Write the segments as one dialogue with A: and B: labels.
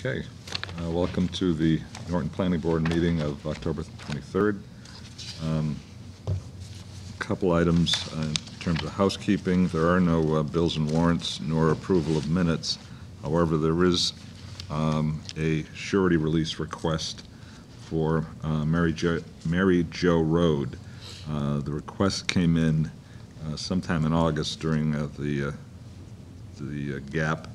A: Okay, welcome to the Norton Planning Board meeting of October 23rd. Couple items in terms of housekeeping. There are no bills and warrants nor approval of minutes. However, there is a surety release request for Mary Jo Road. The request came in sometime in August during the gap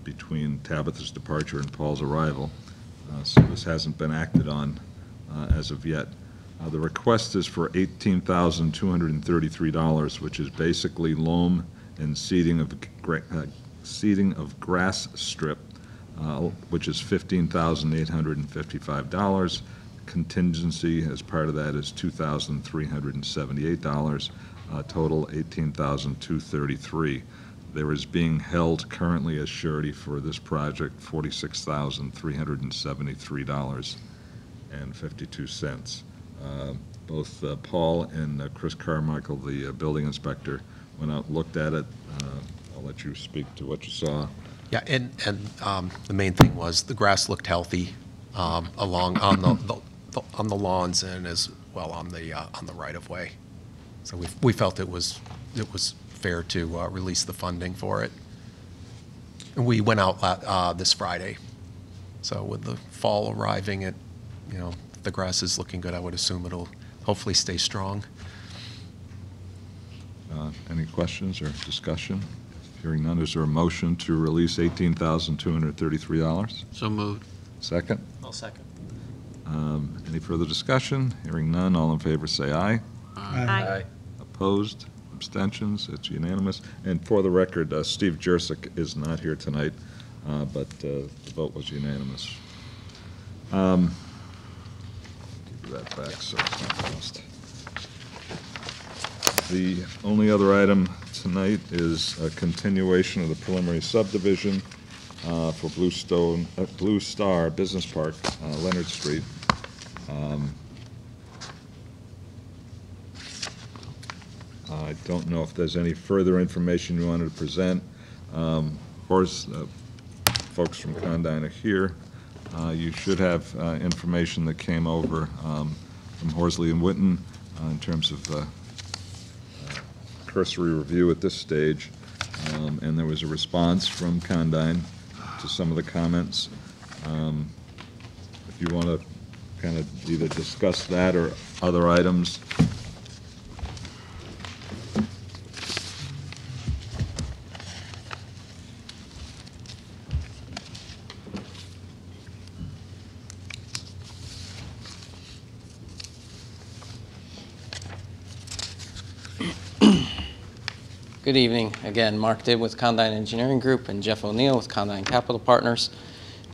A: between Tabitha's departure and Paul's arrival. So this hasn't been acted on as of yet. The request is for $18,233, which is basically loam and seeding of grass strip, which is $15,855. Contingency as part of that is $2,378. Total $18,233. There is being held currently as surety for this project $46,373.52. Both Paul and Chris Carmichael, the building inspector, went out and looked at it. I'll let you speak to what you saw.
B: Yeah, and the main thing was the grass looked healthy along on the lawns and as well on the right of way. So we felt it was fair to release the funding for it. And we went out this Friday. So with the fall arriving, if the grass is looking good, I would assume it'll hopefully stay strong.
A: Any questions or discussion? Hearing none, is there a motion to release $18,233?
C: So moved.
A: Second?
C: I'll second.
A: Any further discussion? Hearing none, all in favor say aye.
C: Aye.
A: Opposed? Abstentions? It's unanimous. And for the record, Steve Jurczyk is not here tonight, but the vote was unanimous. Give that back so it's not lost. The only other item tonight is a continuation of the preliminary subdivision for Blue Star Business Park, Leonard Street. I don't know if there's any further information you wanted to present. Folks from Condyne are here. You should have information that came over from Horsley and Witten in terms of cursory review at this stage. And there was a response from Condyne to some of the comments. If you want to kind of either discuss that or other items.
D: Good evening. Again, Mark Dibb with Condyne Engineering Group and Jeff O'Neill with Condyne Capital Partners.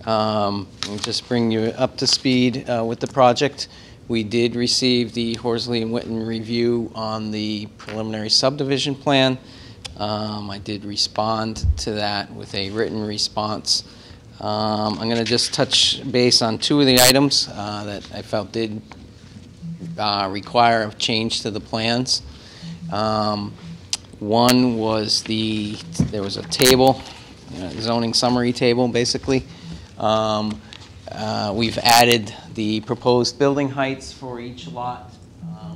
D: I'll just bring you up to speed with the project. We did receive the Horsley and Witten review on the preliminary subdivision plan. I did respond to that with a written response. I'm going to just touch base on two of the items that I felt did require a change to the plans. One was there was a table, zoning summary table, basically. We've added the proposed building heights for each lot.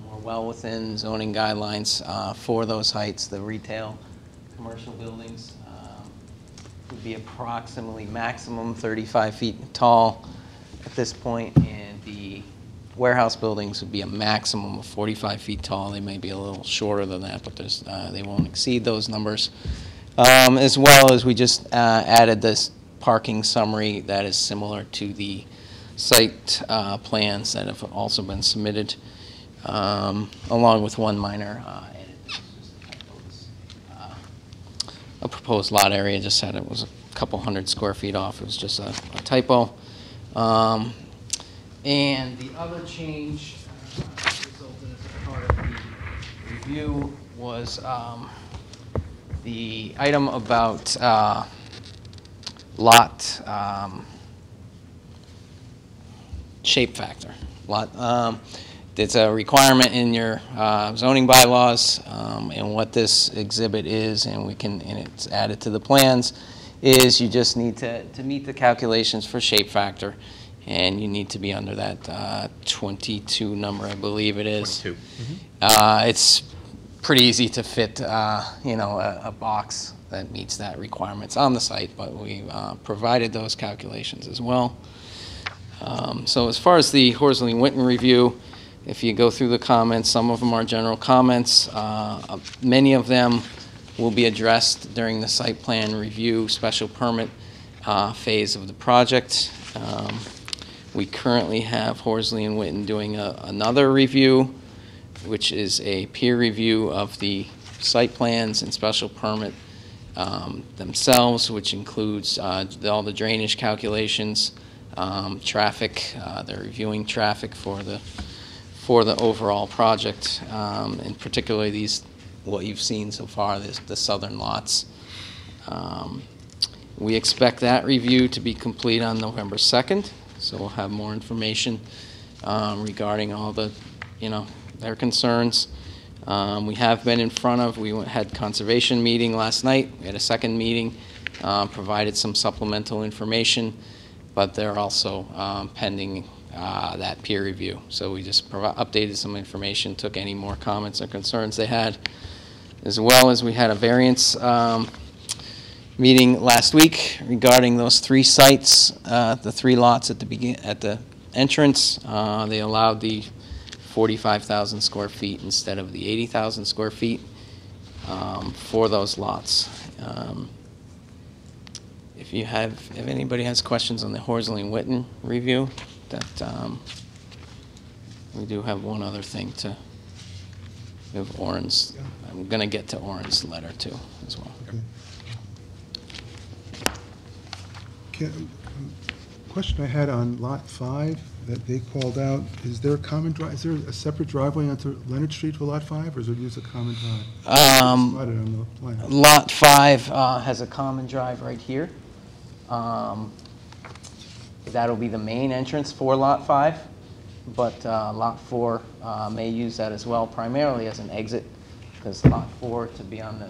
D: We're well within zoning guidelines for those heights. The retail commercial buildings would be approximately maximum 35 feet tall at this point, and the warehouse buildings would be a maximum of 45 feet tall. They may be a little shorter than that, but they won't exceed those numbers. As well as we just added this parking summary that is similar to the site plans that have also been submitted, along with one minor edit. A proposed lot area, just said it was a couple hundred square feet off. It was just a typo. And the other change resulted as a part of the review was the item about lot shape factor. It's a requirement in your zoning bylaws, and what this exhibit is, and it's added to the plans, is you just need to meet the calculations for shape factor, and you need to be under that 22 number, I believe it is.
B: 22.
D: It's pretty easy to fit, a box that meets that requirements on the site, but we provided those calculations as well. So as far as the Horsley and Witten review, if you go through the comments, some of them are general comments. Many of them will be addressed during the site plan review special permit phase of the project. We currently have Horsley and Witten doing another review, which is a peer review of the site plans and special permit themselves, which includes all the drainage calculations, traffic. They're reviewing traffic for the overall project, and particularly what you've seen so far, the southern lots. We expect that review to be complete on November 2nd, so we'll have more information regarding all their concerns. We have been in front of, we had conservation meeting last night, we had a second meeting, provided some supplemental information, but they're also pending that peer review. So we just updated some information, took any more comments or concerns they had, as well as we had a variance meeting last week regarding those 3 sites, the 3 lots at the entrance. They allowed the 45,000 square feet instead of the 80,000 square feet for those lots. If anybody has questions on the Horsley and Witten review, we do have one other thing to move Oren's. I'm going to get to Oren's letter too as well.
C: Okay. Question I had on Lot 5 that they called out, is there a common drive, is there a separate driveway onto Leonard Street for Lot 5, or is it just a common drive? Spotted on the plan.
D: Lot 5 has a common drive right here. That'll be the main entrance for Lot 5, but Lot 4 may use that as well, primarily as an exit, because Lot 4, to be on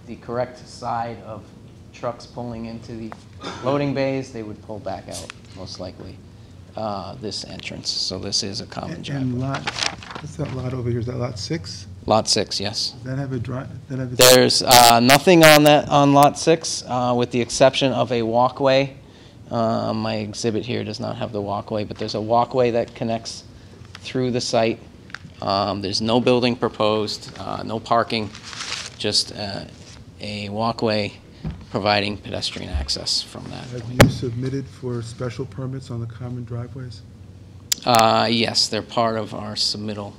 D: the correct side of trucks pulling into the loading bays, they would pull back out, most likely, this entrance. So this is a common driveway.
C: And what's that lot over here? Is that Lot 6?
D: Lot 6, yes.
C: Does that have a drive?
D: There's nothing on Lot 6, with the exception of a walkway. My exhibit here does not have the walkway, but there's a walkway that connects through the site. There's no building proposed, no parking, just a walkway providing pedestrian access from that.
C: Have you submitted for special permits on the common driveways?
D: Yes, they're part of our submittal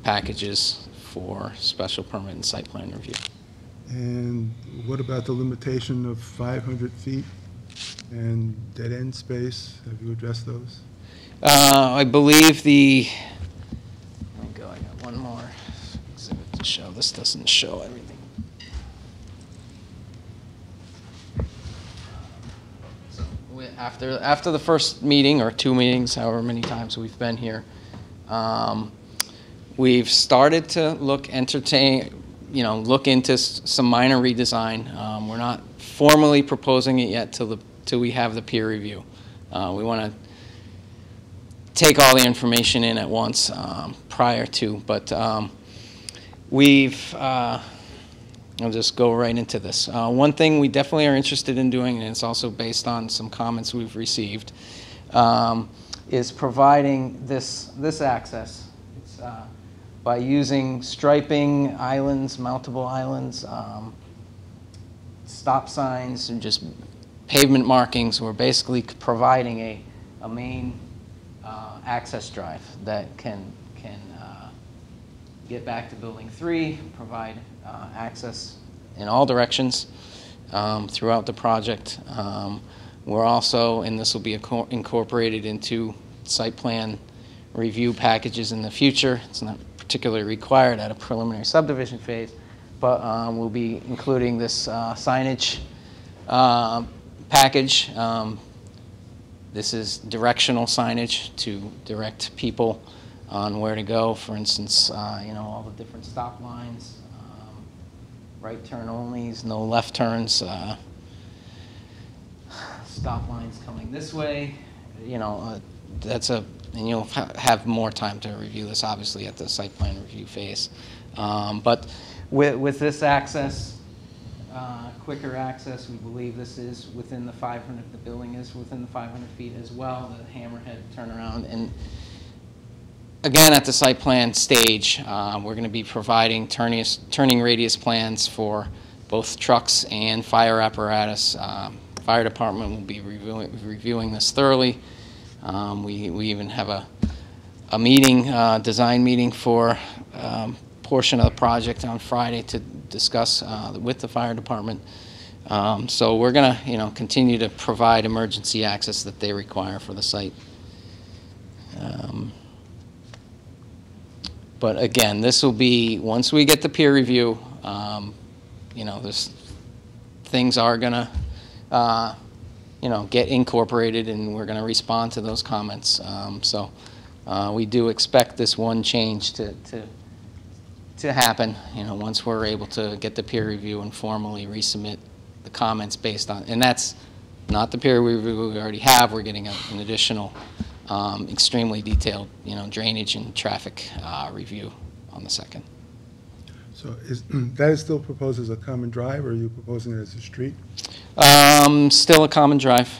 D: packages for special permit and site plan review.
C: And what about the limitation of 500 feet and dead-end space? Have you addressed those?
D: I believe let me go, I got one more exhibit to show. This doesn't show everything. So after the first meeting, or 2 meetings, however many times we've been here, we've started to look into some minor redesign. We're not formally proposing it yet till we have the peer review. We want to take all the information in at once prior to, but I'll just go right into this. One thing we definitely are interested in doing, and it's also based on some comments we've received, is providing this access. It's, by using striping, islands, mountable islands, stop signs, and just pavement markings. We're basically providing a main access drive that can get back to Building 3, provide access in all directions throughout the project. We're also, and this will be incorporated into site plan review packages in the future. It's not particularly required at a preliminary subdivision phase, but we'll be including this signage package. This is directional signage to direct people on where to go. For instance, all the different stop lines, right turn onlys, no left turns, stop lines coming this way, and you'll have more time to review this, obviously, at the site plan review phase. But with this access, quicker access, we believe this is within the 500, the building is within the 500 feet as well, the hammerhead turnaround. And again, at the site plan stage, we're going to be providing turning radius plans for both trucks and fire apparatus. Fire department will be reviewing this thoroughly. We even have a meeting, design meeting for portion of the project on Friday to discuss with the fire department. So we're going to, continue to provide emergency access that they require for the site. But again, this will be, once we get the peer review, this things are going to, get incorporated, and we're going to respond to those comments. So we do expect this one change to happen, once we're able to get the peer review and formally resubmit the comments based on, and that's not the peer review we already have. We're getting an additional, extremely detailed, drainage and traffic review on the second.
C: So that is still proposed as a common drive, or are you proposing it as a street?
D: Still a common drive.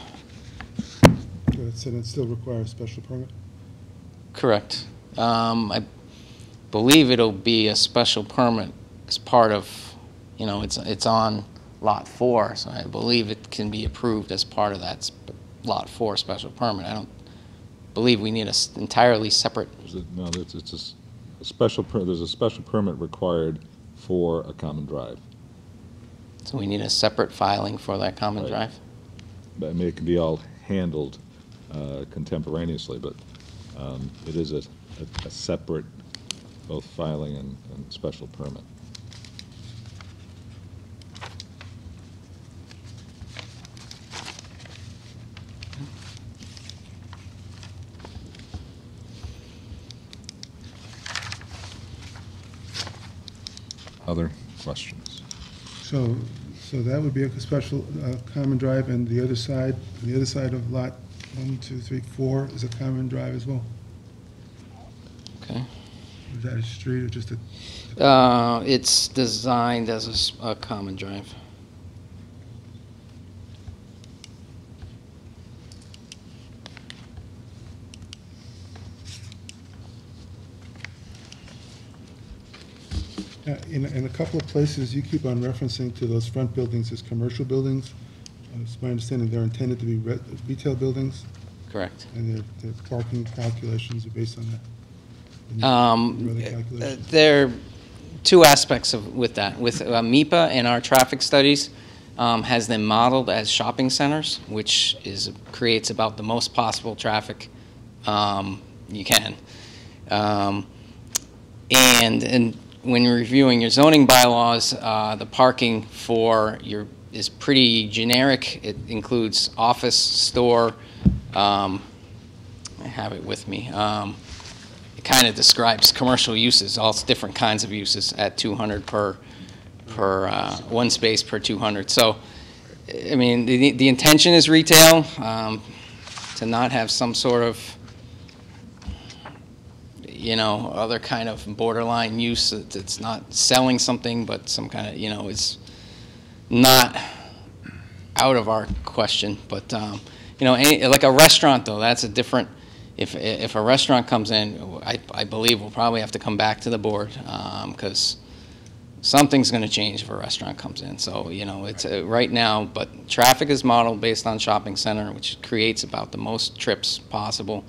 C: So it still requires a special permit?
D: Correct. I believe it'll be a special permit as part of, it's on Lot 4, so I believe it can be approved as part of that Lot 4 special permit. I don't believe we need an entirely separate.
A: No, it's a special. There's a special permit required for a common drive.
D: So we need a separate filing for that common
A: Right.
D: drive?
A: But, I mean, it can be all handled contemporaneously, but it is a separate both filing and special permit. Other questions?
C: So that would be a special common drive, and the other side of lot 1, 2, 3, 4 is a common drive as well?
D: Okay.
C: Is that a street or just a?
D: It's designed as a common drive.
C: In a couple of places, you keep on referencing to those front buildings as commercial buildings. It's my understanding they're intended to be retail buildings,
D: Correct.
C: and their parking calculations are based on that.
D: There are two aspects with that. With MIPA and our traffic studies has them modeled as shopping centers, which creates about the most possible traffic you can. And when you're reviewing your zoning bylaws, the parking for is pretty generic. It includes office, store. I have it with me. It kind of describes commercial uses, all different kinds of uses at 200 per one space per 200. So, I mean, the intention is retail, to not have some sort of other kind of borderline use that's not selling something, but some kind of, it's not out of our question. But, like a restaurant, though, that's a different, if a restaurant comes in, I believe we'll probably have to come back to the board, because something's going to change if a restaurant comes in. So, it's right now, but traffic is modeled based on shopping center, which creates about the most trips possible.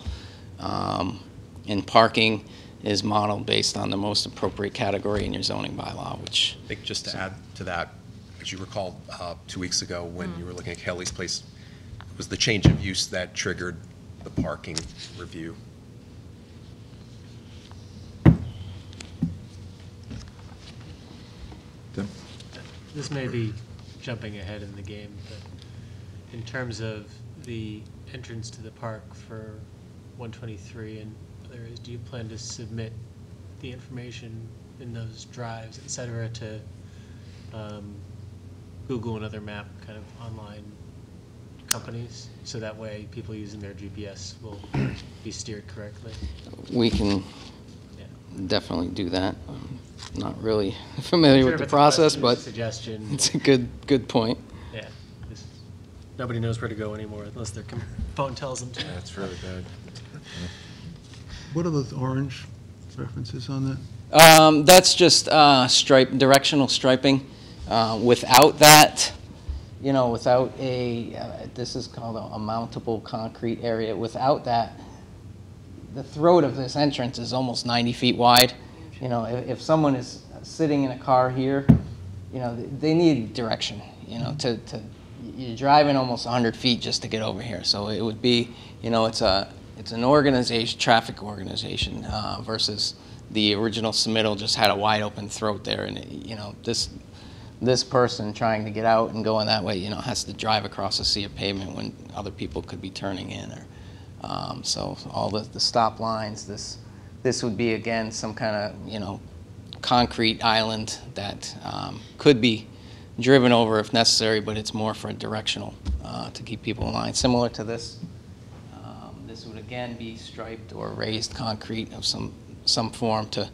D: And parking is modeled based on the most appropriate category in your zoning bylaw, which...
B: I think just to add to that, as you recall, 2 weeks ago when you were looking at Kelly's Place, it was the change of use that triggered the parking review.
A: Tim?
E: This may be jumping ahead in the game, but in terms of the entrance to the park for 123 and other areas, do you plan to submit the information in those drives, et cetera, to Google and other map kind of online companies, so that way people using their GPS will be steered correctly?
D: We can
E: Yeah.
D: definitely do that. I'm not really familiar
E: Sure,
D: with
E: if
D: the
E: it's a question,
D: process,
E: it's a
D: but
E: suggestion.
D: it's a good point.
E: Yeah. This- Nobody knows where to go anymore unless their phone tells them to.
B: That's really bad.
C: What are those orange references on that?
D: That's just directional striping. Without that, without this is called a mountable concrete area. Without that, the throat of this entrance is almost 90 feet wide. If someone is sitting in a car here, they need direction. You're driving almost 100 feet just to get over here. So it would be, it's an organization, traffic organization, versus the original submittal just had a wide open throat there, and this person trying to get out and going that way, has to drive across a sea of pavement when other people could be turning in. So all the stop lines, this would be again some kind of concrete island that could be driven over if necessary, but it's more for directional to keep people in line. Similar to this, this would again be striped or raised concrete of some form to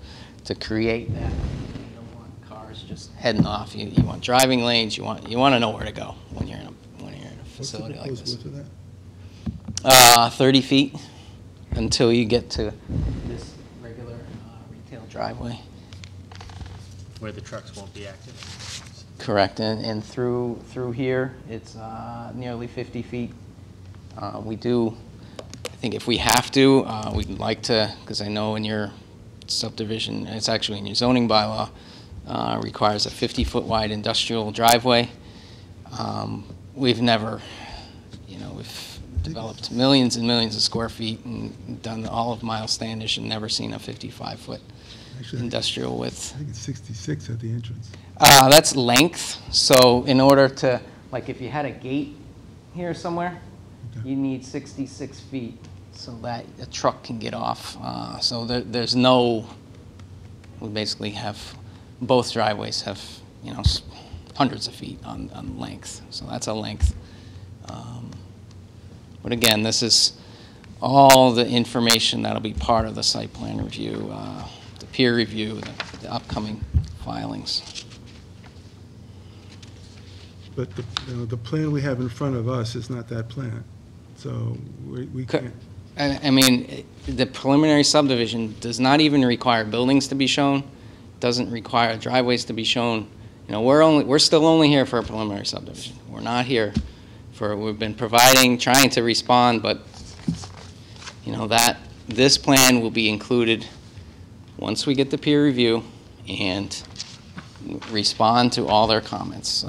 D: create that. You don't want cars just heading off. You want driving lanes. You want to know where to go when you're in a facility like
C: What's
D: this.
C: the proposed width of that?
D: 30 feet until you get to this regular retail driveway.
E: Where the trucks won't be active.
D: Correct, and through here, it's nearly 50 feet. We do, I think if we have to, we'd like to, because I know in your subdivision, it's actually in your zoning bylaw, requires a 50-foot wide industrial driveway. We've never, we've developed millions and millions of square feet and done all of Miles Standish and never seen a 55-foot
C: Actually,
D: industrial width.
C: I think it's 66 at the entrance.
D: That's length. So in order to, like if you had a gate here somewhere,
C: Okay.
D: you need 66 feet so that a truck can get off. So there's no, we basically have, both driveways have, hundreds of feet on length. So that's a length. But again, this is all the information that'll be part of the site plan review, the peer review, the upcoming filings.
C: But the plan we have in front of us is not that plan. So we can't.
D: I mean, the preliminary subdivision does not even require buildings to be shown, doesn't require driveways to be shown. We're still only here for a preliminary subdivision. We're not here we've been trying to respond, but, this plan will be included once we get the peer review and respond to all their comments. So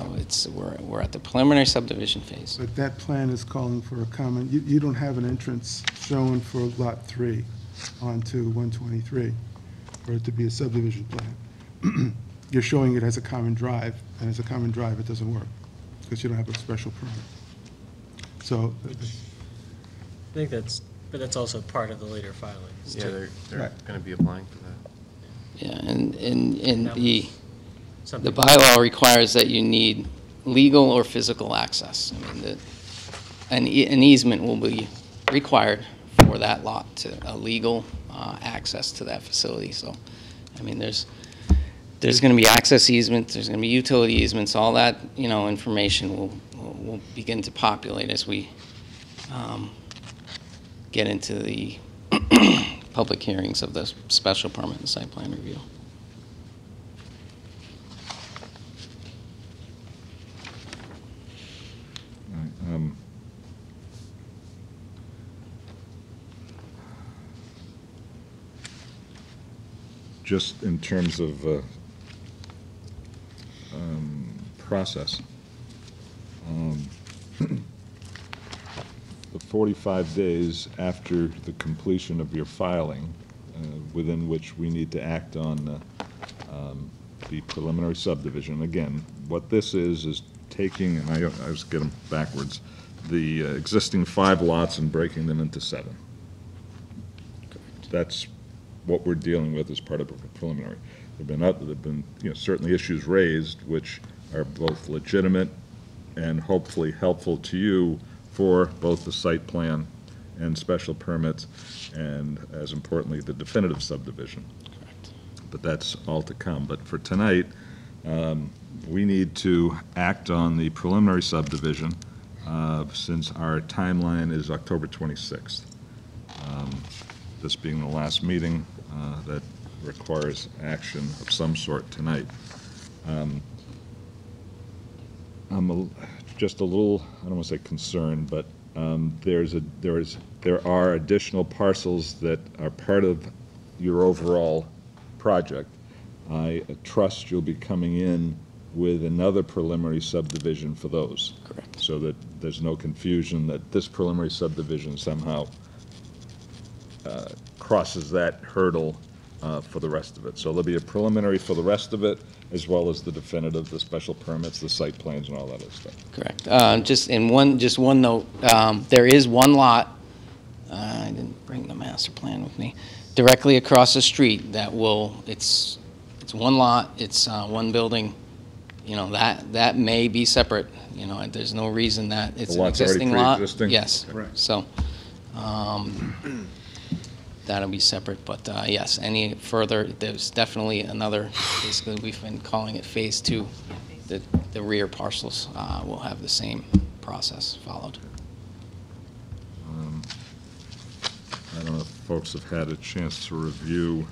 D: we're at the preliminary subdivision phase.
C: But that plan is calling for a comment. You don't have an entrance shown for Lot 3 onto 123 for it to be a subdivision plan. You're showing it as a common drive, and as a common drive, it doesn't work because you don't have a special permit. So,
E: I think but that's also part of the later filings.
B: Yeah,
E: too.
B: they're
C: Right.
B: going to be applying for that.
D: Yeah, and
E: That
D: the
E: was something-
D: bylaw requires that you need legal or physical access. I mean, an easement will be required for that lot, a legal access to that facility. So, I mean, there's going to be access easements, there's going to be utility easements, all that, information will begin to populate as we get into the public hearings of the special permit and site plan review.
A: Just in terms of process, the 45 days after the completion of your filing, within which we need to act on the preliminary subdivision. Again, what this is taking, and I was getting backwards, the existing 5 lots and breaking them into 7. That's what we're dealing with as part of a preliminary. There've been certainly issues raised which are both legitimate and hopefully helpful to you for both the site plan and special permits, and as importantly, the definitive subdivision. But that's all to come. But for tonight, we need to act on the preliminary subdivision since our timeline is October 26th. This being the last meeting that requires action of some sort tonight. I'm just a little, I don't want to say concerned, but there are additional parcels that are part of your overall project. I trust you'll be coming in with another preliminary subdivision for those.
D: Correct.
A: So that there's no confusion that this preliminary subdivision somehow crosses that hurdle for the rest of it. So there'll be a preliminary for the rest of it, as well as the definitive, the special permits, the site plans, and all that other stuff.
D: Correct. Just one note, there is one lot, I didn't bring the master plan with me, directly across the street that it's one lot, it's one building, that may be separate, there's no reason that it's
A: The
D: an
A: lot's already
D: existing lot.
A: pre-existing?
D: Yes.
C: Correct.
D: So, that'll be separate, but yes, any further, there's definitely another, basically, we've been calling it Phase 2. The rear parcels will have the same process followed.
A: I don't know if folks have had a chance to review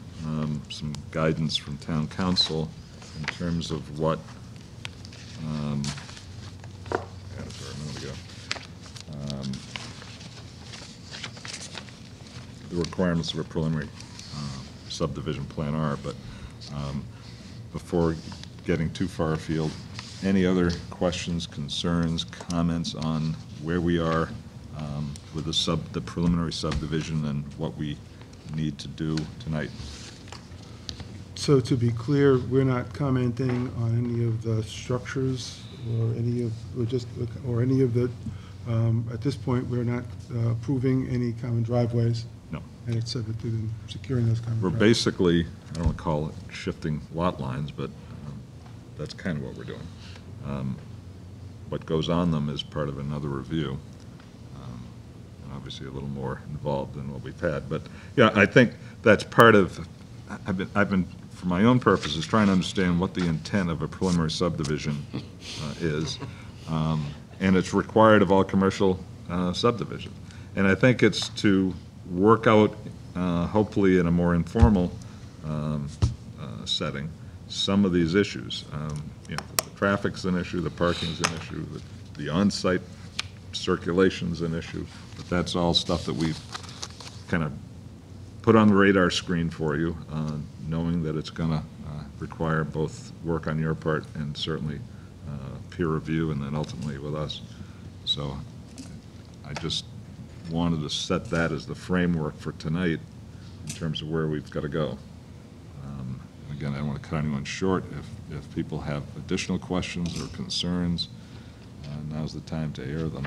A: some guidance from town council in terms of what, I had it there a minute ago. The requirements of a preliminary subdivision plan are, but before getting too far afield, any other questions, concerns, comments on where we are with the preliminary subdivision and what we need to do tonight?
C: So to be clear, we're not commenting on any of the structures or any of the, at this point, we're not approving any common driveways.
A: No.
C: And it's subject to them securing those common
A: We're
C: driveways.
A: basically, I don't want to call it shifting lot lines, but that's kind of what we're doing. What goes on them is part of another review, and obviously a little more involved than what we've had. But, yeah, I think that's part of, I've been, for my own purposes, trying to understand what the intent of a preliminary subdivision is, and it's required of all commercial subdivisions. And I think it's to work out, hopefully in a more informal setting, some of these issues. The traffic's an issue, the parking's an issue, the on-site circulation's an issue, but that's all stuff that we've kind of put on the radar screen for you, knowing that it's going to require both work on your part and certainly peer review and then ultimately with us. So I just wanted to set that as the framework for tonight in terms of where we've got to go. Again, I don't want to cut anyone short. If people have additional questions or concerns, now's the time to air them.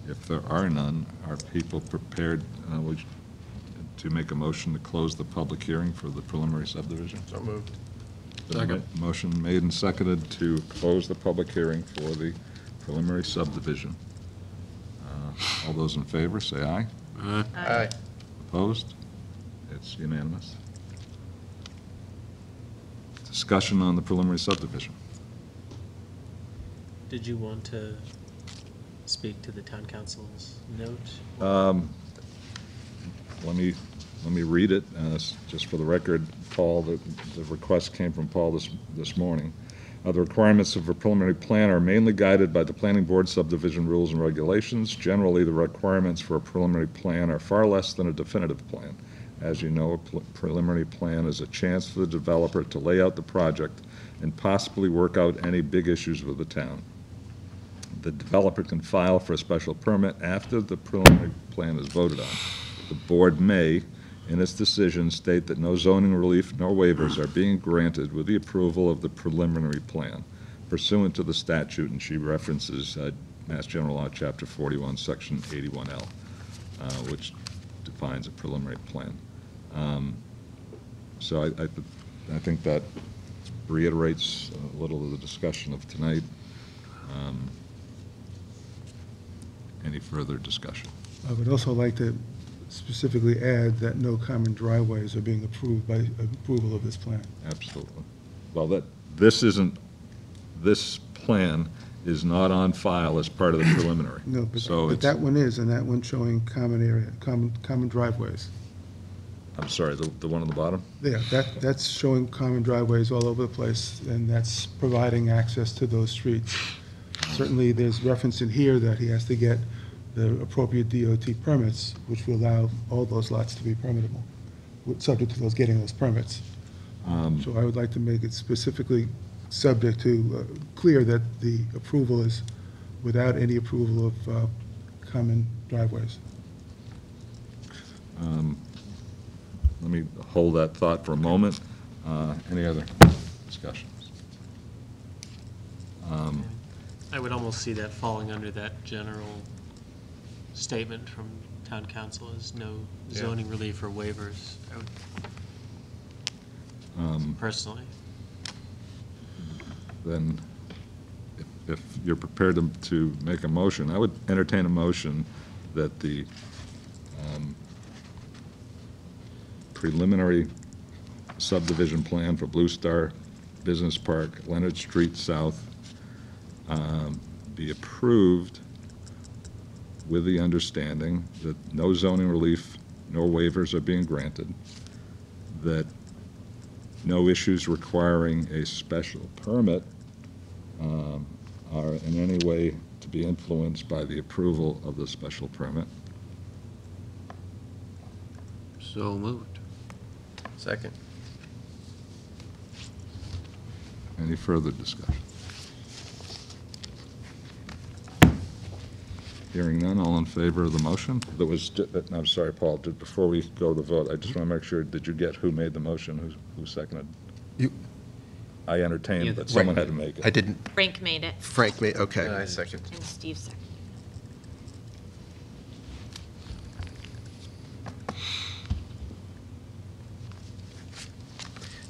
A: If there are none, are people prepared to make a motion to close the public hearing for the preliminary subdivision?
B: So moved.
A: Second. Motion made and seconded to close the public hearing for the preliminary subdivision. All those in favor, say aye.
B: Aye.
A: Opposed? It's unanimous. Discussion on the preliminary subdivision.
E: Did you want to speak to the town council's note?
A: Let me read it, just for the record. Paul, the request came from Paul this morning. The requirements of a preliminary plan are mainly guided by the planning board subdivision rules and regulations. Generally, the requirements for a preliminary plan are far less than a definitive plan. As you know, a preliminary plan is a chance for the developer to lay out the project and possibly work out any big issues with the town. The developer can file for a special permit after the preliminary plan is voted on. The board may, in its decision, state that no zoning relief nor waivers are being granted with the approval of the preliminary plan pursuant to the statute, and she references Mass General Law, Chapter 41, Section 81L, which defines a preliminary plan. So I think that reiterates a little of the discussion of tonight. Any further discussion?
C: I would also like to specifically add that no common driveways are being approved by approval of this plan.
A: Absolutely. Well, this plan is not on file as part of the preliminary.
C: No,
A: So
C: but
A: it's,
C: that one is, and that one's showing common area, common driveways.
A: I'm sorry, the one on the bottom?
C: Yeah, that's showing common driveways all over the place, and that's providing access to those streets. Certainly, there's reference in here that he has to get the appropriate DOT permits, which will allow all those lots to be permittable, subject to those getting those permits. So I would like to make it specifically subject to, clear that the approval is without any approval of common driveways.
A: Let me hold that thought for a moment. Any other discussions?
E: I would almost see that falling under that general statement from town council as no zoning relief or waivers, I would, personally.
A: Then, if you're prepared to make a motion, I would entertain a motion that the preliminary subdivision plan for Blue Star Business Park, Leonard Street South, be approved with the understanding that no zoning relief nor waivers are being granted, that no issues requiring a special permit are in any way to be influenced by the approval of the special permit.
F: So moved. Second.
A: Any further discussion? Hearing none, all in favor of the motion? I'm sorry, Paul, before we go to the vote, I just want to make sure, did you get who made the motion, who seconded?
B: You-
A: I entertained, but someone had to make it.
B: I didn't,
G: Frank made it,
B: Frank made, okay.
F: I second.
G: and Steve seconded.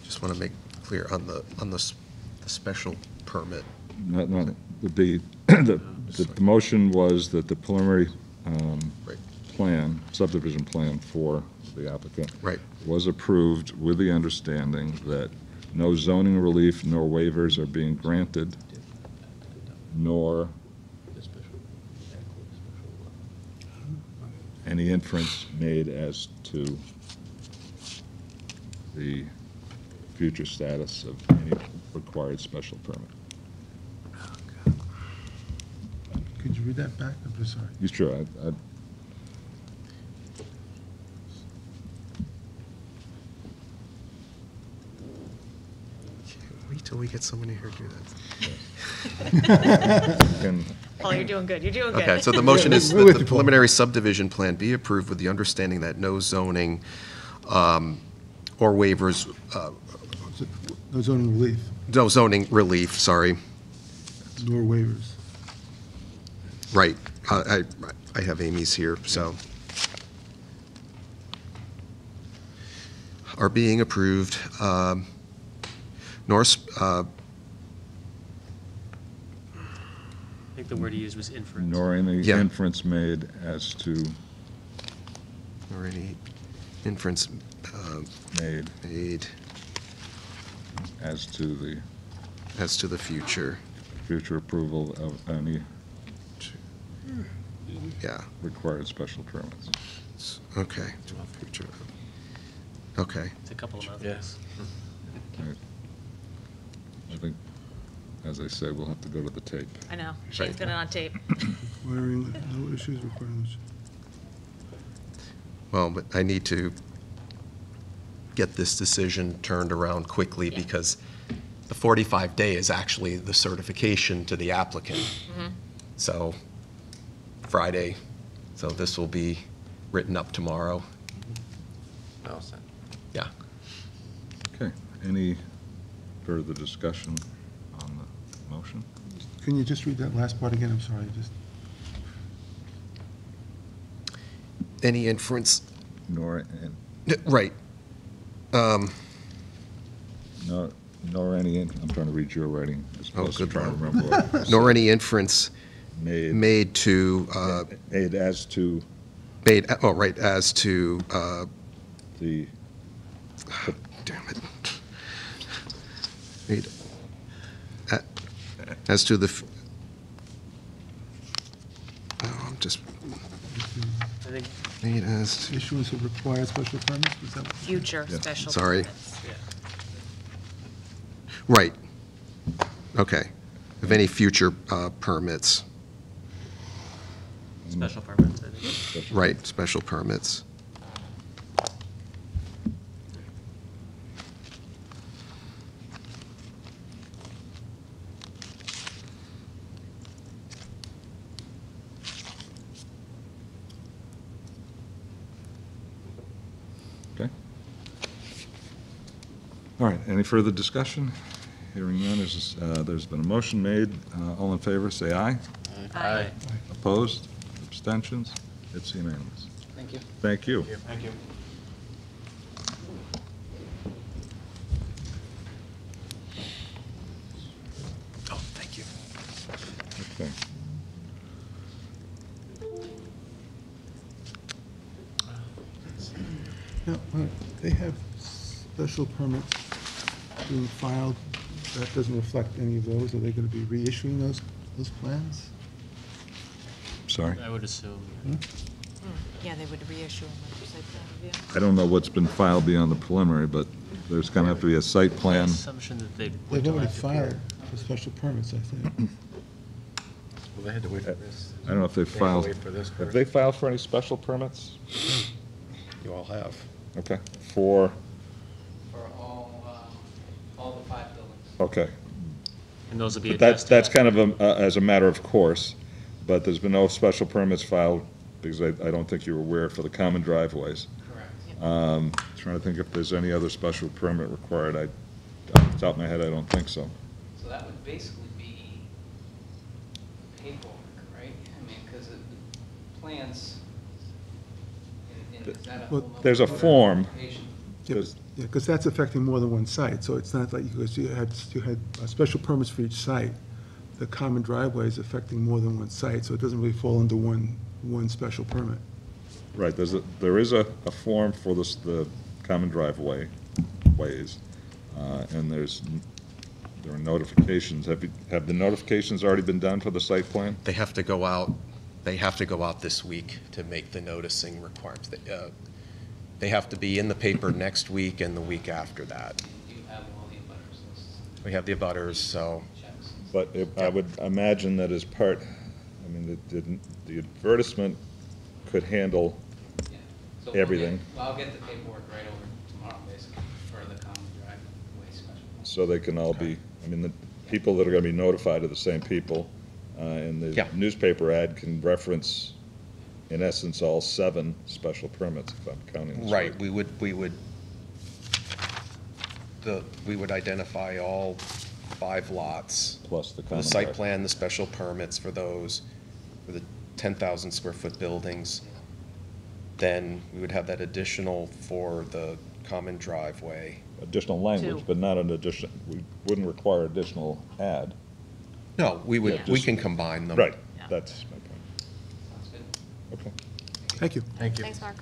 B: Just want to make clear on the special permit.
A: The motion was that the preliminary
B: Right.
A: plan, subdivision plan for the applicant
B: Right.
A: was approved with the understanding that no zoning relief nor waivers are being granted, nor any inference made as to the future status of any required special permit.
C: Could you read that back? I'm just sorry.
A: You sure?
B: Wait till we get someone in here to do
A: can,
G: Oh, you're doing good, you're doing good.
B: that. Okay, so the motion is
C: we're
B: that
C: with
B: the
C: you, Paul.
B: preliminary subdivision plan be approved with the understanding that no zoning or waivers,
C: No zoning relief,
B: no zoning relief, sorry,
C: nor waivers.
B: right. I have Amy's here, so. Are being approved, nor,
E: I think the word he used was inference.
A: nor any
B: Yeah.
A: inference made as to
B: or any inference
A: made
B: made
A: as to the
B: as to the future.
A: future approval of any
B: Yeah,
A: required special permits.
B: okay. Future. Okay,
E: It's a couple of
F: Yes.
E: mouthfuls.
A: Right. I think, as I say, we'll have to go to the tape.
G: I know, Shane's got it on tape.
C: Requiring, no issues requiring.
B: well, but I need to get this decision turned around quickly
G: Yeah.
B: because the 45-day is actually the certification to the applicant. So Friday, so this will be written up tomorrow.
F: All set.
B: Yeah.
A: Okay, any further discussion on the motion?
C: Can you just read that last part again? I'm sorry, just.
B: Any inference,
A: Nor,
B: right.
A: no, Nor any, I'm trying to read your writing, as opposed to
B: good
A: trying to
B: Lord.
A: remember what it
B: Nor
A: said.
B: any inference
A: Made
B: made to,
A: made as to
B: made, oh, right, as to,
A: the,
B: damn it. Made, as to the, oh, I'm just,
E: I think,
B: made as, to-
C: Issuance of required special permits, was that?
G: Future
A: Yeah.
G: special
B: Sorry.
G: permits.
E: yeah.
B: right. Okay. Of any future permits,
E: Special permits, I think.
B: right, special permits.
A: okay. All right, any further discussion? Hearing none, there's been a motion made. All in favor, say aye.
G: Aye.
A: Opposed? Abstentions? It's unanimous.
D: Thank you.
A: Thank you.
E: Thank you.
B: Oh, thank you.
A: Okay.
C: No, they have special permits being filed. That doesn't reflect any of those. Are they going to be reissuing those plans?
A: Sorry.
E: I would assume.
G: Yeah, they would reissue them under site plan review.
A: I don't know what's been filed beyond the preliminary, but there's going to have to be a site plan.
E: Assumption that they'd wait
C: They've
E: till
C: already
E: after
C: filed
E: peer.
C: for special permits, I think.
F: Well, they had to wait for this.
A: I don't know if they've
F: They had to
A: filed.
F: wait for this
A: Have
F: first.
A: they filed for any special permits?
F: You all have.
A: Okay, for,
D: For all the 5 buildings.
A: okay.
E: And those will be
A: But that's
E: adjusted.
A: kind of as a matter of course, but there's been no special permits filed, because I don't think you were aware for the common driveways.
D: Correct.
A: Trying to think if there's any other special permit required. Off the top of my head, I don't think so.
D: So that would basically be paperwork, right? I mean, because the plans, is that a
C: Well,
D: whole nother
A: there's a form.
D: application?
C: Yeah,
A: Does-
C: because that's affecting more than one site, so it's not like, because you had special permits for each site. The common driveway is affecting more than one site, so it doesn't really fall into one special permit.
A: Right, there is a form for the common driveway ways, and there are notifications. Have the notifications already been done for the site plan?
B: They have to go out this week to make the noticing requirements. They have to be in the paper next week and the week after that.
D: You have all the abutters lists,
B: We have the abutters, so,
D: checks.
A: But I would imagine that as part, I mean, the advertisement could handle
D: Yeah. So we'll
A: everything.
D: I'll get the paperwork right over tomorrow, basically, for the common driveway special.
A: so they can all be, I mean, the people that are going to be notified are the same people, and the
B: Yeah.
A: newspaper ad can reference, in essence, all 7 special permits, if I'm counting this right.
B: right, we would identify all 5 lots.
A: Plus the
B: For
A: common
B: the site
A: drive.
B: plan, the special permits for those, for the 10,000 square foot buildings. Then we would have that additional for the common driveway.
A: Additional language,
G: 2.
A: but not an addition, we wouldn't require additional ad.
B: No, we
G: Yeah.
B: we can combine them.
A: Right,
G: Yeah.
A: that's my point.
D: Sounds good.
A: Okay.
C: Thank you.
E: Thank you.
G: Thanks, Mark.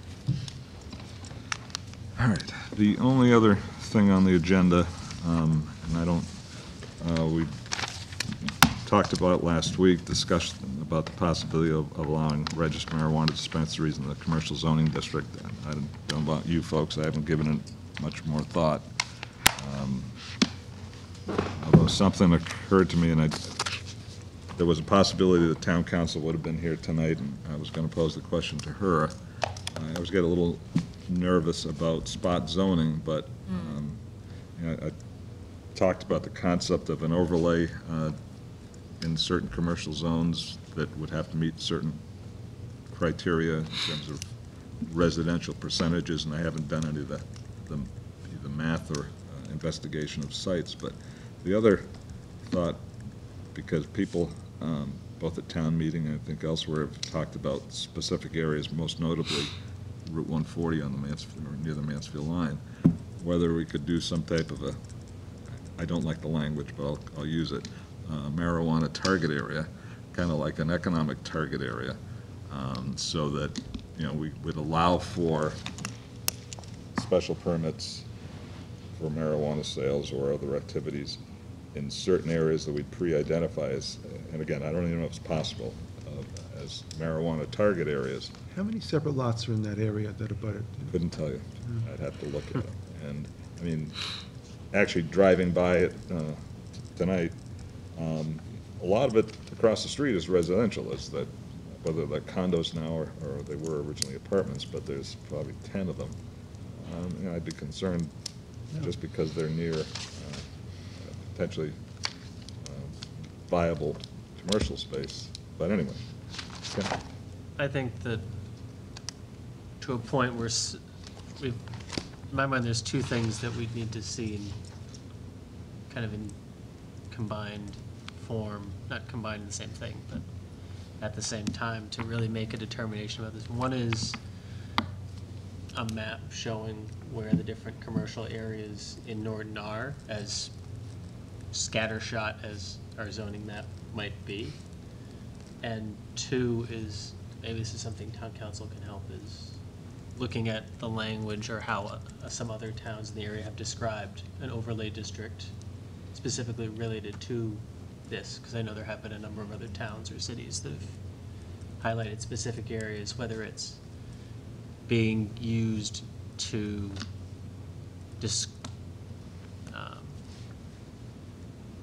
A: All right, the only other thing on the agenda, and I don't, we talked about it last week, discussed about the possibility of allowing registered marijuana dispensaries in the commercial zoning district. I don't know about you folks, I haven't given it much more thought. Although something occurred to me, and there was a possibility the town council would have been here tonight, and I was going to pose the question to her. I always get a little nervous about spot zoning, but I talked about the concept of an overlay in certain commercial zones that would have to meet certain criteria in terms of residential percentages, and I haven't done any of the math or investigation of sites. But the other thought, because people, both at town meeting and I think elsewhere, have talked about specific areas, most notably Route 140 on the Mansfield, or near the Mansfield line, whether we could do some type of I don't like the language, but I'll use it, marijuana target area, kind of like an economic target area, so that, we would allow for special permits for marijuana sales or other activities in certain areas that we'd pre-identify as, and again, I don't even know if it's possible, as marijuana target areas.
C: How many separate lots are in that area that abut it?
A: Couldn't tell you. I'd have to look at it. And, I mean, actually driving by it tonight, a lot of it across the street is residential. It's that, whether they're condos now or they were originally apartments, but there's probably 10 of them. I'd be concerned just because they're near potentially viable commercial space. But anyway. Yeah.
E: I think that to a point where in my mind, there's two things that we'd need to see in kind of in combined form, not combined in the same thing, but at the same time to really make a determination about this. One is a map showing where the different commercial areas in Norton are, as scattershot as our zoning map might be. And two is, maybe this is something town council can help, is looking at the language or how some other towns in the area have described an overlay district specifically related to this, because I know there have been a number of other towns or cities that have highlighted specific areas, whether it's being used to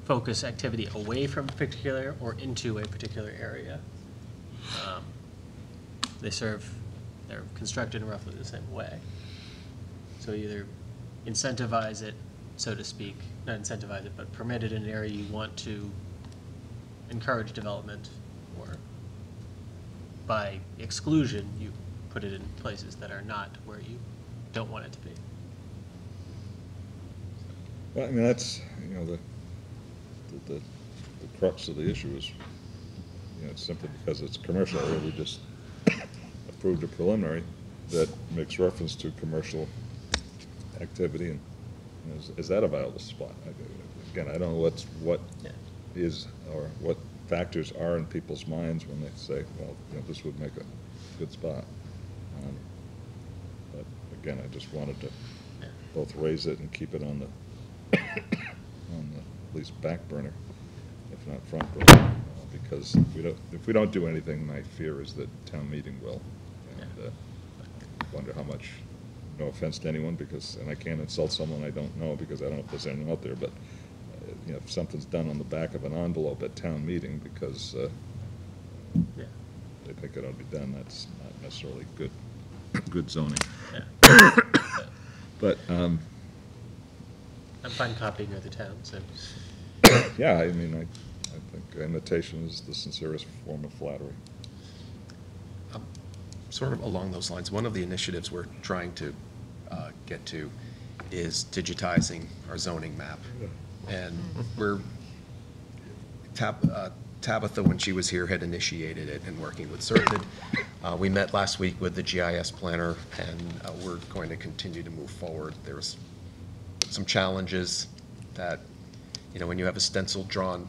E: focus activity away from a particular or into a particular area. They're constructed in roughly the same way. So either incentivize it, so to speak, not incentivize it, but permit it in an area you want to encourage development, or by exclusion, you put it in places that are not where you don't want it to be.
A: Well, I mean, that's, the crux of the issue is, simply because it's commercial area, we just approved a preliminary that makes reference to commercial activity, and is that a viable spot? Again, I don't know what is, or what factors are in people's minds when they say, well, this would make a good spot. But again, I just wanted to both raise it and keep it on the at least back burner, if not front burner, because if we don't do anything, my fear is that town meeting will. And wonder how much, no offense to anyone, and I can't insult someone I don't know because I don't know if there's anyone out there, but if something's done on the back of an envelope at town meeting because they think it ought to be done, that's not necessarily good zoning.
E: Yeah.
A: But
E: I'm fine copying other towns, so.
A: yeah, I mean, I think imitation is the sincerest form of flattery.
B: Sort of along those lines, one of the initiatives we're trying to get to is digitizing our zoning map. And Tabitha, when she was here, had initiated it and working with Serpid. We met last week with the GIS planner, and we're going to continue to move forward. There's some challenges that, when you have a stencil drawn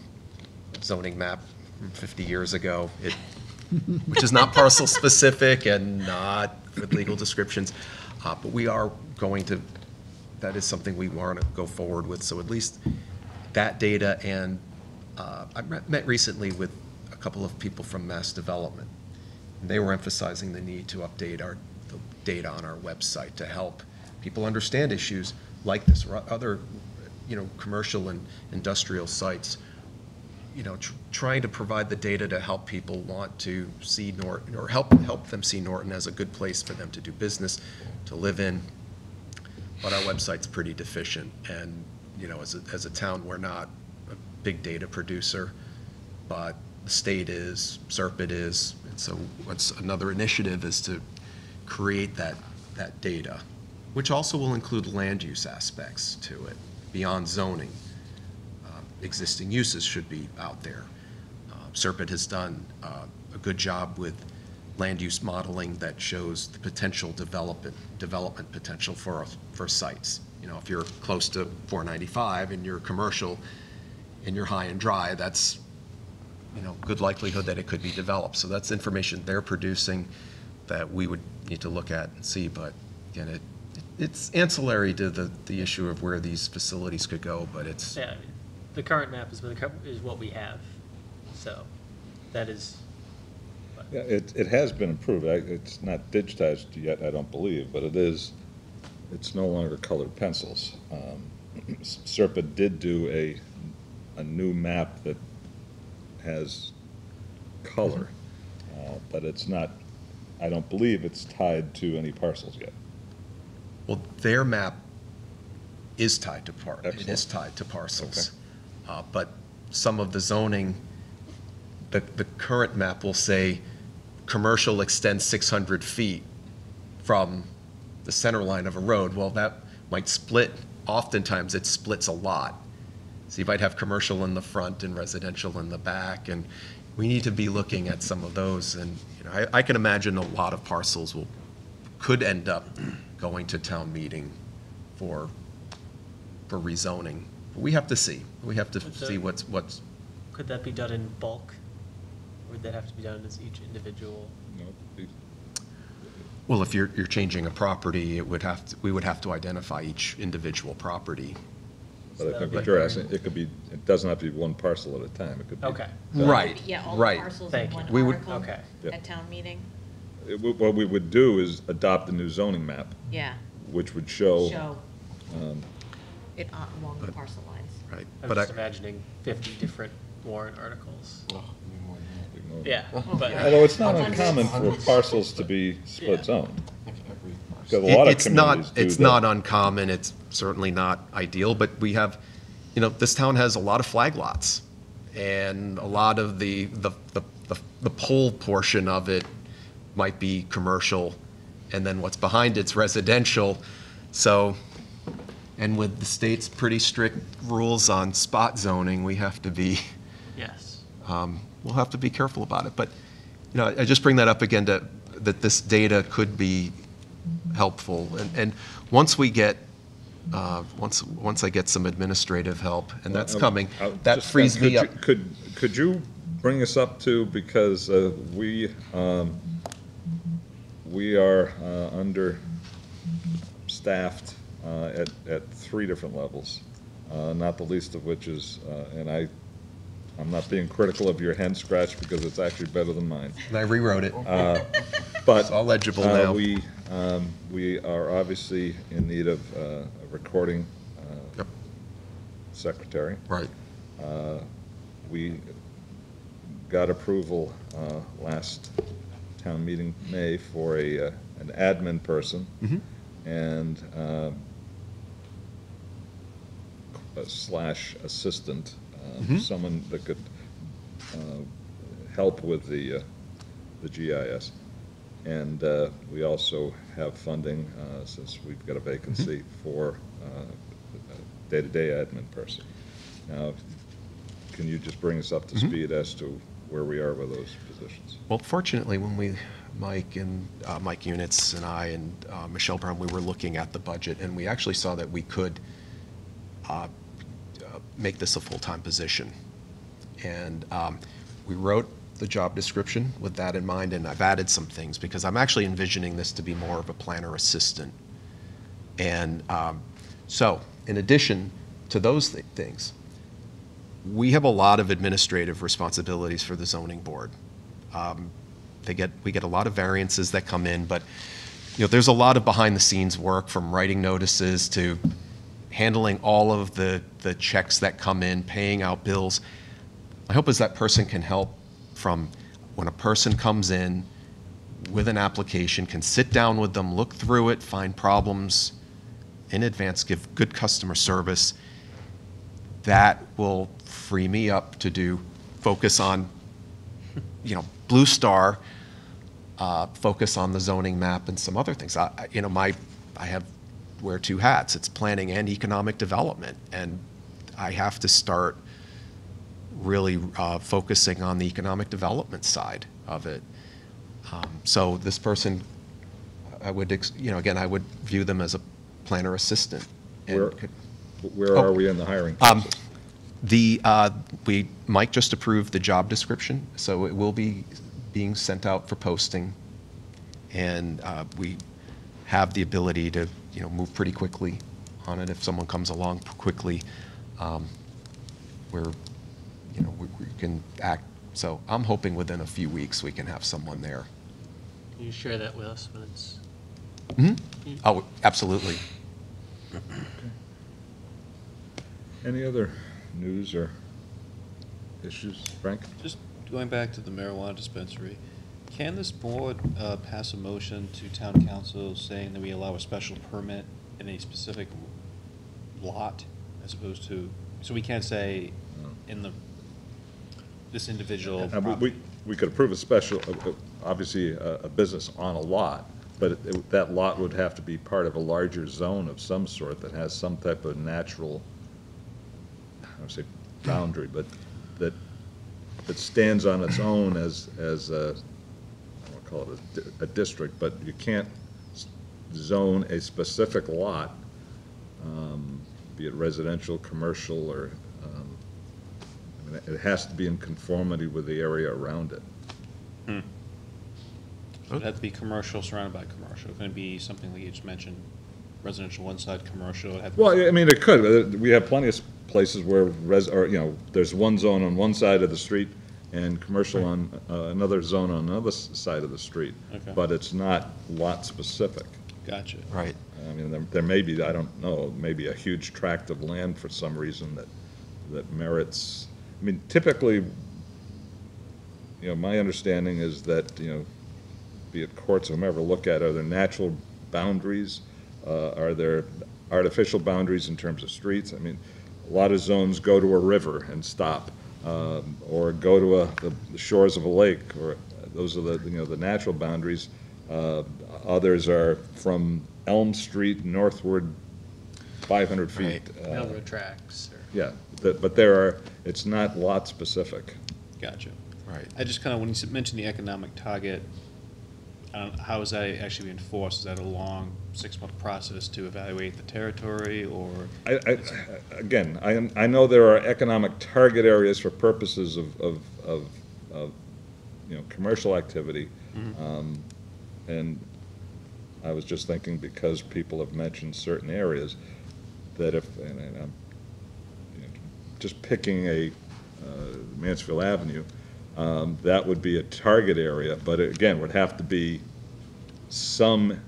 B: zoning map from 50 years ago, which is not parcel specific and not with legal descriptions, but we are going to, that is something we want to go forward with. So at least that data, and I met recently with a couple of people from Mass Development, and they were emphasizing the need to update the data on our website to help people understand issues like this, or other, commercial and industrial sites. Trying to provide the data to help people want to see Norton, or help them see Norton as a good place for them to do business, to live in. But our website's pretty deficient, and as a town, we're not a big data producer, but the state is, Serpid is, and so what's another initiative is to create that data, which also will include land use aspects to it beyond zoning. Existing uses should be out there. Serpid has done a good job with land use modeling that shows the potential development potential for sites. You know, if you're close to 495 and you're commercial and you're high and dry, that's, you know, good likelihood that it could be developed. So that's information they're producing that we would need to look at and see. But again, it's ancillary to the issue of where these facilities could go, but it's,
E: Yeah, I mean, the current map is what we have, so that is.
A: Yeah, it has been improved. It's not digitized yet, I don't believe, but it is, it's no longer colored pencils. SERPA did do a new map that has color, but it's not, I don't believe it's tied to any parcels yet.
B: well, their map is tied to it is
A: Excellent.
B: tied to parcels. But some of the zoning, the current map will say, commercial extends 600 feet from the center line of a road. Well, that might split, oftentimes it splits a lot. So you might have commercial in the front and residential in the back, and we need to be looking at some of those. And, you know, I can imagine a lot of parcels could end up going to town meeting for rezoning. But we have to see. We have to see what's,
E: Could that be done in bulk? Or would that have to be done as each individual?
B: well, if you're changing a property, we would have to identify each individual property.
A: But I think what you're asking, it doesn't have to be one parcel at a time. It could be.
E: Okay.
B: Right,
G: Yeah, all the
B: right.
G: parcels
E: Thank
G: in
E: you.
G: one
B: We would-
G: article
E: Okay.
A: Yep.
G: at town meeting?
A: What we would do is adopt a new zoning map,
G: Yeah,
A: which would show.
G: show it along the parcel lines.
B: Right.
E: I'm
B: But
E: just imagining 50 different warrant articles. Yeah,
A: Although
E: but,
A: it's not uncommon for parcels to be split zone. Because a lot of
B: It's not,
A: communities do
B: it's
A: that.
B: not uncommon, it's certainly not ideal, but we have, you know, this town has a lot of flag lots. And a lot of the pole portion of it might be commercial, and then what's behind it's residential. So, and with the state's pretty strict rules on spot zoning, we have to be,
E: yes.
B: we'll have to be careful about it. But, you know, I just bring that up again that this data could be helpful. And once we get, once I get some administrative help, and that's coming, that
A: Just,
B: frees
A: could
B: me
A: you-
B: up.
A: Could you bring us up to, because we are understaffed at three different levels, not the least of which is, and I'm not being critical of your hand scratch because it's actually better than mine.
B: And I rewrote it.
A: But
B: It's all legible now.
A: We are obviously in need of a recording
B: Yep.
A: secretary.
B: Right.
A: We got approval last town meeting, May, for an admin person and / assistant, someone that could help with the GIS. And we also have funding, since we've got a vacancy, for a day-to-day admin person. Now, can you just bring us up to speed as to where we are with those positions?
B: Well, fortunately, when Mike Units and I and Michelle Brown, we were looking at the budget, and we actually saw that we could make this a full-time position. And we wrote the job description with that in mind, and I've added some things, because I'm actually envisioning this to be more of a planner assistant. And so, in addition to those things, we have a lot of administrative responsibilities for the zoning board. We get a lot of variances that come in, but, you know, there's a lot of behind-the-scenes work, from writing notices to handling all of the checks that come in, paying out bills. My hope is that person can help from when a person comes in with an application, can sit down with them, look through it, find problems in advance, give good customer service. That will free me up to focus on, you know, Blue Star, focus on the zoning map and some other things. I wear two hats. It's planning and economic development, and I have to start really focusing on the economic development side of it. So this person, I would, you know, again, I would view them as a planner assistant.
A: Where,
B: could-
A: where
B: Oh.
A: are we in the hiring
B: Um,
A: process?
B: Mike just approved the job description, so it will be being sent out for posting. And we have the ability to, move pretty quickly on it if someone comes along quickly. Where, we can act. So I'm hoping within a few weeks we can have someone there.
E: Can you share that with us when it's?
B: Oh, absolutely.
A: Any other news or issues, Frank?
H: Just going back to the marijuana dispensary, can this board pass a motion to town council saying that we allow a special permit in a specific lot as opposed to, so we can't say in this individual property?
A: We could approve a special, obviously, a business on a lot, but that lot would have to be part of a larger zone of some sort that has some type of natural, I don't want to say boundary, but that stands on its own as a, I don't call it a district, but you can't zone a specific lot, be it residential, commercial, or, I mean, it has to be in conformity with the area around it.
H: So it'd have to be commercial surrounded by commercial. Couldn't it be something like you just mentioned, residential one side, commercial? It'd have to be-
A: Well, I mean, it could. We have plenty of places where there's one zone on one side of the street and commercial on another zone on another side of the street.
H: Okay.
A: But it's not lot-specific.
H: Gotcha.
B: Right.
A: I mean, there may be, I don't know, maybe a huge tract of land for some reason that merits, I mean, typically, my understanding is that, be it courts or whomever, look at, are there natural boundaries? Are there artificial boundaries in terms of streets? I mean, a lot of zones go to a river and stop, or go to the shores of a lake, or those are the natural boundaries. Others are from Elm Street northward 500 feet.
B: Right.
E: Railroad tracks or?
A: Yeah, but it's not lot-specific.
H: Gotcha.
B: Right.
H: I just kind of, when you mentioned the economic target, how is that actually being enforced? Is that a long 6-month process to evaluate the territory, or?
A: Again, I know there are economic target areas for purposes of commercial activity. And I was just thinking, because people have mentioned certain areas, that if, and I'm just picking a Mansfield Avenue, that would be a target area, but again, would have to be some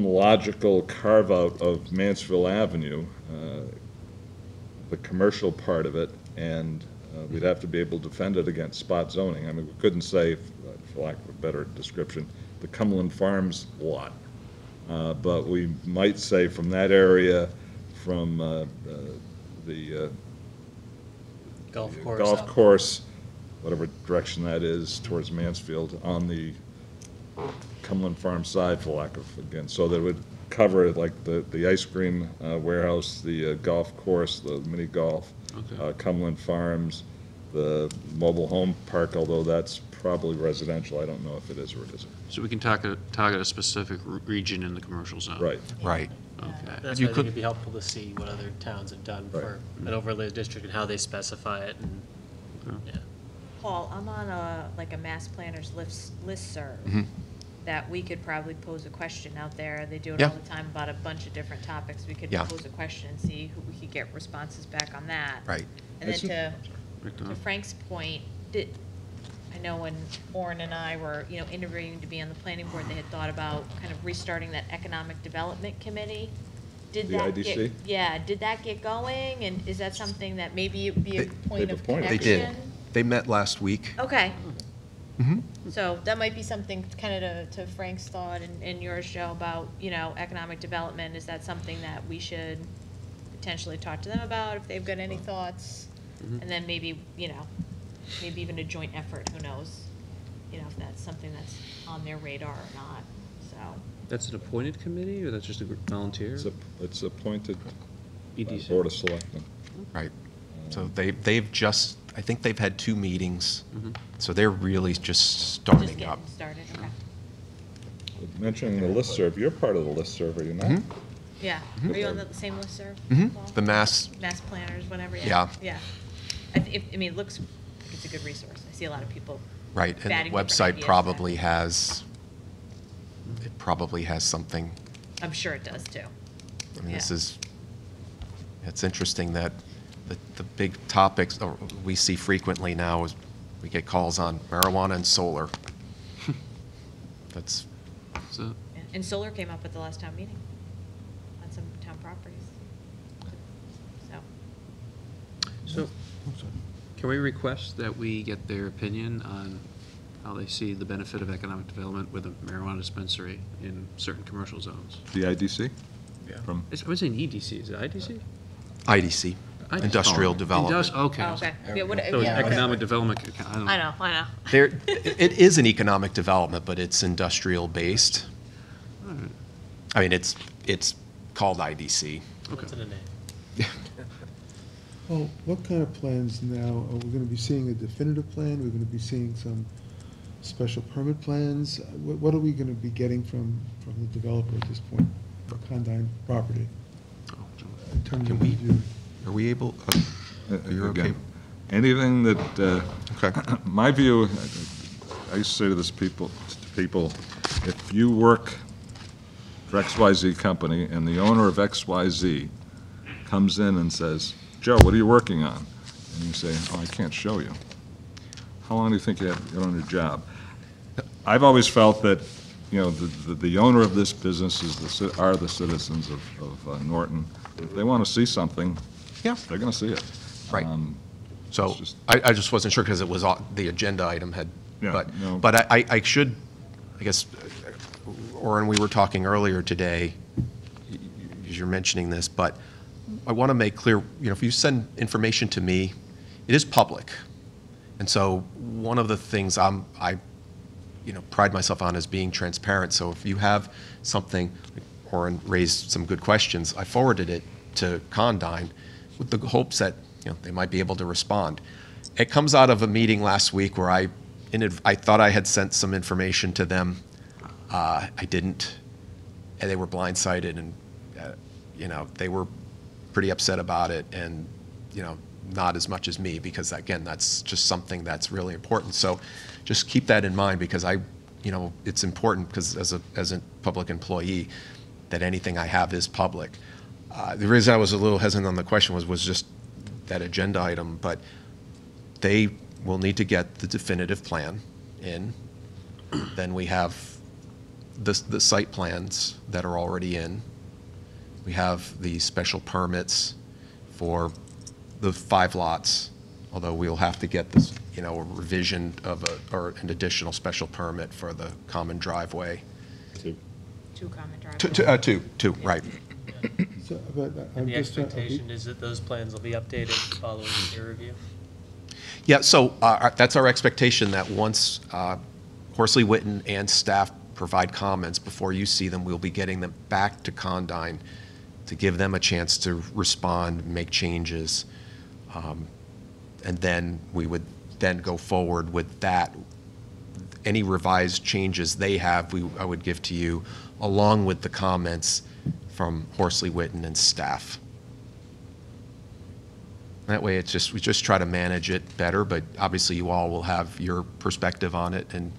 A: logical carve-out of Mansfield Avenue, the commercial part of it, and we'd have to be able to defend it against spot zoning. I mean, we couldn't say, for lack of a better description, the Cumberland Farms lot, but we might say from that area, from the
E: Golf course.
A: golf
E: out.
A: course, whatever direction that is, towards Mansfield, on the Cumberland Farm side, for lack of, again, so that it would cover like the ice cream warehouse, the golf course, the mini golf, Cumberland Farms, the mobile home park, although that's probably residential. I don't know if it is or it isn't.
I: So we can target a specific region in the commercial zone?
A: Right.
B: Right.
I: Okay.
E: That's
B: You
E: why I
B: could-
E: think it'd be helpful to see what other towns have done for an overlay district and how they specify it and, yeah.
G: Paul, I'm on a mass planners listserv that we could probably pose a question out there. They do it
B: Yeah.
G: all the time about a bunch of different topics. We could
B: Yeah.
G: pose a question and see who we could get responses back on that.
B: Right.
G: And then
I: Right
G: to
I: on.
G: Frank's point, I know when Orrin and I were, interviewing to be on the planning board, they had thought about kind of restarting that economic development committee. Did
A: The
G: that
A: IDC?
G: get, yeah, did that get going? And is that something that maybe it would be a point
A: they've
G: of
A: appointed.
B: They
G: connection?
B: did. They met last week.
G: Okay.
B: Mhm.
G: So that might be something kind of to Frank's thought and yours, Joe, about, economic development. Is that something that we should potentially talk to them about, if they've got any thoughts? And then maybe, maybe even a joint effort, who knows? If that's something that's on their radar or not, so.
I: That's an appointed committee, or that's just a volunteer?
A: It's appointed by
I: EDC.
A: Board of Selectmen.
B: Right. So they've just, I think they've had 2 meetings,
I: Mhm.
B: so they're really just
G: Just
B: starting
G: getting
B: up.
G: started, okay.
A: Mentioning the listserv, you're part of the listserv, are you not?
G: Yeah, are you on the same listserv? Paul?
B: The Mass,
G: Mass planners, whatever,
B: Yeah.
G: yeah. Yeah. I mean, it looks, it's a good resource. I see a lot of people.
B: right, and
G: batting
B: the
G: different
B: website
G: ideas
B: probably has, it probably has something.
G: I'm sure it does too.
B: I mean, this
G: Yeah.
B: is, it's interesting that the big topics we see frequently now is we get calls on marijuana and solar. That's,
I: So,
G: Yeah. And solar came up at the last town meeting on some town properties. So,
I: so, can we request that we get their opinion on how they see the benefit of economic development with a marijuana dispensary in certain commercial zones?
A: The IDC?
I: Yeah.
A: From,
I: I was saying EDC, is it IDC?
B: IDC, Industrial Development.
I: Okay.
G: oh, okay. Yeah, what,
I: So it's
G: yeah,
I: economic development, I don't know.
G: I know.
B: There, it is an economic development, but it's industrial-based.
I: All right.
B: I mean, it's called IDC.
E: What's in a name?
C: Well, what kind of plans now? Are we going to be seeing a definitive plan? We're going to be seeing some special permit plans? What are we going to be getting from the developer at this point for Condyne property
I: Oh, John.
C: in terms
B: Can
C: of
B: we-
C: review?
B: Are we able, you're okay?
A: again, anything that,
B: Okay.
A: my view, I used to say to this to people, if you work for XYZ company and the owner of XYZ comes in and says, Joe, what are you working on? And you say, oh, I can't show you. How long do you think you have to get on your job? I've always felt that, you know, the owner of this business are the citizens of Norton. If they want to see something,
B: Yeah.
A: they're going to see it.
B: Right. So
A: It's just-
B: I just wasn't sure because it was, the agenda item had,
A: Yeah, no.
B: but I should, I guess, Orin, we were talking earlier today, as you're mentioning this, but I want to make clear, you know, if you send information to me, it is public. And so one of the things I pride myself on is being transparent. So if you have something, Orin raised some good questions, I forwarded it to Condyne with the hopes that, you know, they might be able to respond. It comes out of a meeting last week where I thought I had sent some information to them. I didn't, and they were blindsided, and you know, they were pretty upset about it, and you know, not as much as me, because again, that's just something that's really important. So just keep that in mind, because it's important, because as a public employee, that anything I have is public. The reason I was a little hesitant on the question was just that agenda item, but they will need to get the definitive plan in. Then we have the site plans that are already in. We have the special permits for the 5 lots, although we'll have to get this, you know, a revision or an additional special permit for the common driveway.
G: two common driveways.
B: Two, right.
C: So, but
E: And
C: I'm
E: the
C: just trying-
E: expectation is that those plans will be updated following peer review?
B: Yeah, so that's our expectation, that once Horsley Witten and staff provide comments, before you see them, we'll be getting them back to Condyne to give them a chance to respond, make changes. And then we would then go forward with that. Any revised changes they have, I would give to you, along with the comments from Horsley Witten and staff. That way, we just try to manage it better, but obviously you all will have your perspective on it, and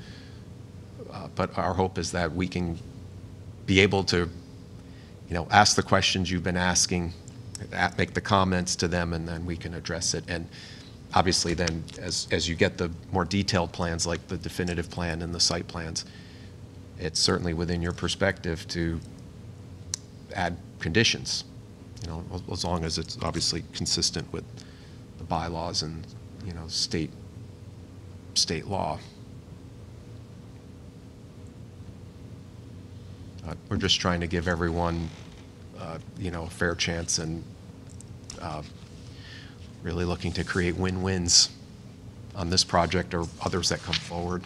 B: but our hope is that we can be able to, you know, ask the questions you've been asking, make the comments to them, and then we can address it. And obviously then, as you get the more detailed plans, like the definitive plan and the site plans, it's certainly within your perspective to add conditions, you know, as long as it's obviously consistent with the bylaws and, you know, state law. We're just trying to give everyone, you know, a fair chance, and really looking to create win-wins on this project or others that come forward.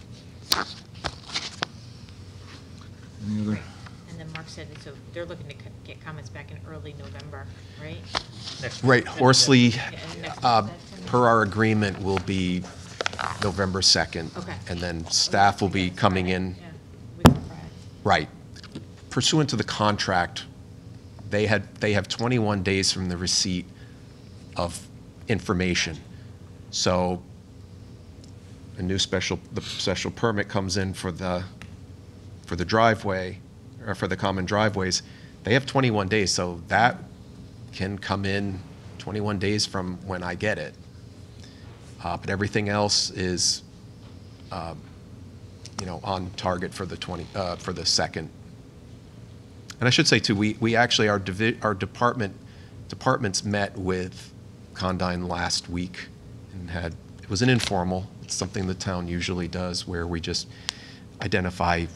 A: Any other?
G: And then Mark said, so they're looking to get comments back in early November, right?
E: Next
B: Right,
E: week.
B: Horsley,
G: Yeah, and next week,
B: per our agreement, will be November 2nd.
G: Okay.
B: And then staff will be coming in,
G: Yeah, week from Friday.
B: Right. Pursuant to the contract, they have 21 days from the receipt of information. So the special permit comes in for the driveway, or for the common driveways. They have 21 days, so that can come in 21 days from when I get it. But everything else is, on target for the for the second. And I should say too, we actually, our departments met with Condyne last week and it was an informal. It's something the town usually does, where we just identify,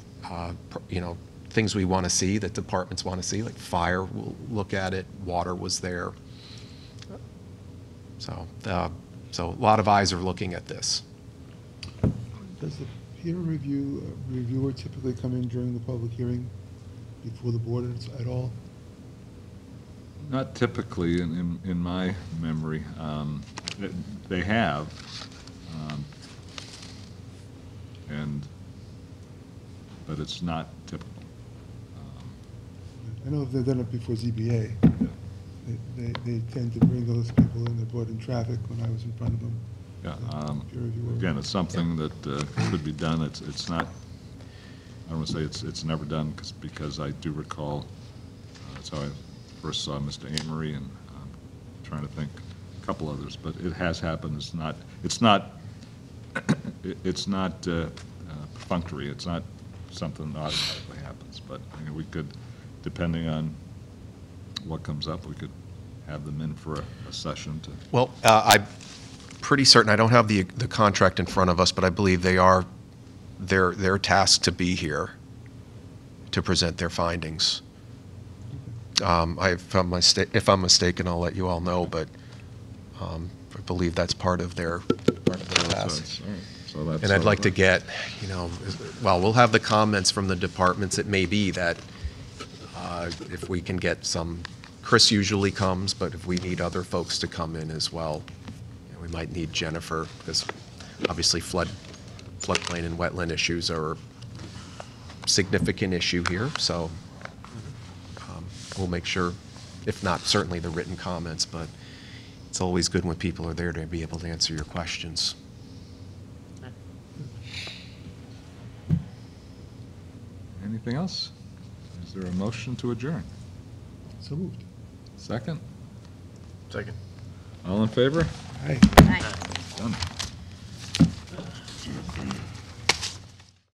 B: things we want to see, that departments want to see, like fire, we'll look at it, water was there. So a lot of eyes are looking at this.
C: Does the peer reviewer typically come in during the public hearing before the board at all?
A: Not typically, in my memory. They have, but it's not typical.
C: I know they've done it before ZBA. They tend to bring those people in that brought in traffic when I was in front of them.
A: Yeah,
C: Peer reviewer.
A: again, it's something that could be done. It's not, I don't want to say it's never done, because I do recall, that's how I first saw Mr. Amory, and I'm trying to think a couple others, but it has happened. It's not perfunctory. It's not something that automatically happens, but we could, depending on what comes up, we could have them in for a session to.
B: Well, I'm pretty certain, I don't have the contract in front of us, but I believe they're tasked to be here to present their findings. If I'm mistaken, I'll let you all know, but I believe that's part of their task.
A: So that's.
B: And I'd like to get, we'll have the comments from the departments. It may be that if we can get Chris usually comes, but if we need other folks to come in as well, we might need Jennifer, because obviously floodplain and wetland issues are a significant issue here, so we'll make sure, if not certainly the written comments, but it's always good when people are there to be able to answer your questions.
A: Anything else? Is there a motion to adjourn?
C: So moved.
A: Second?
F: Second.
A: All in favor?
C: Aye.
A: Done.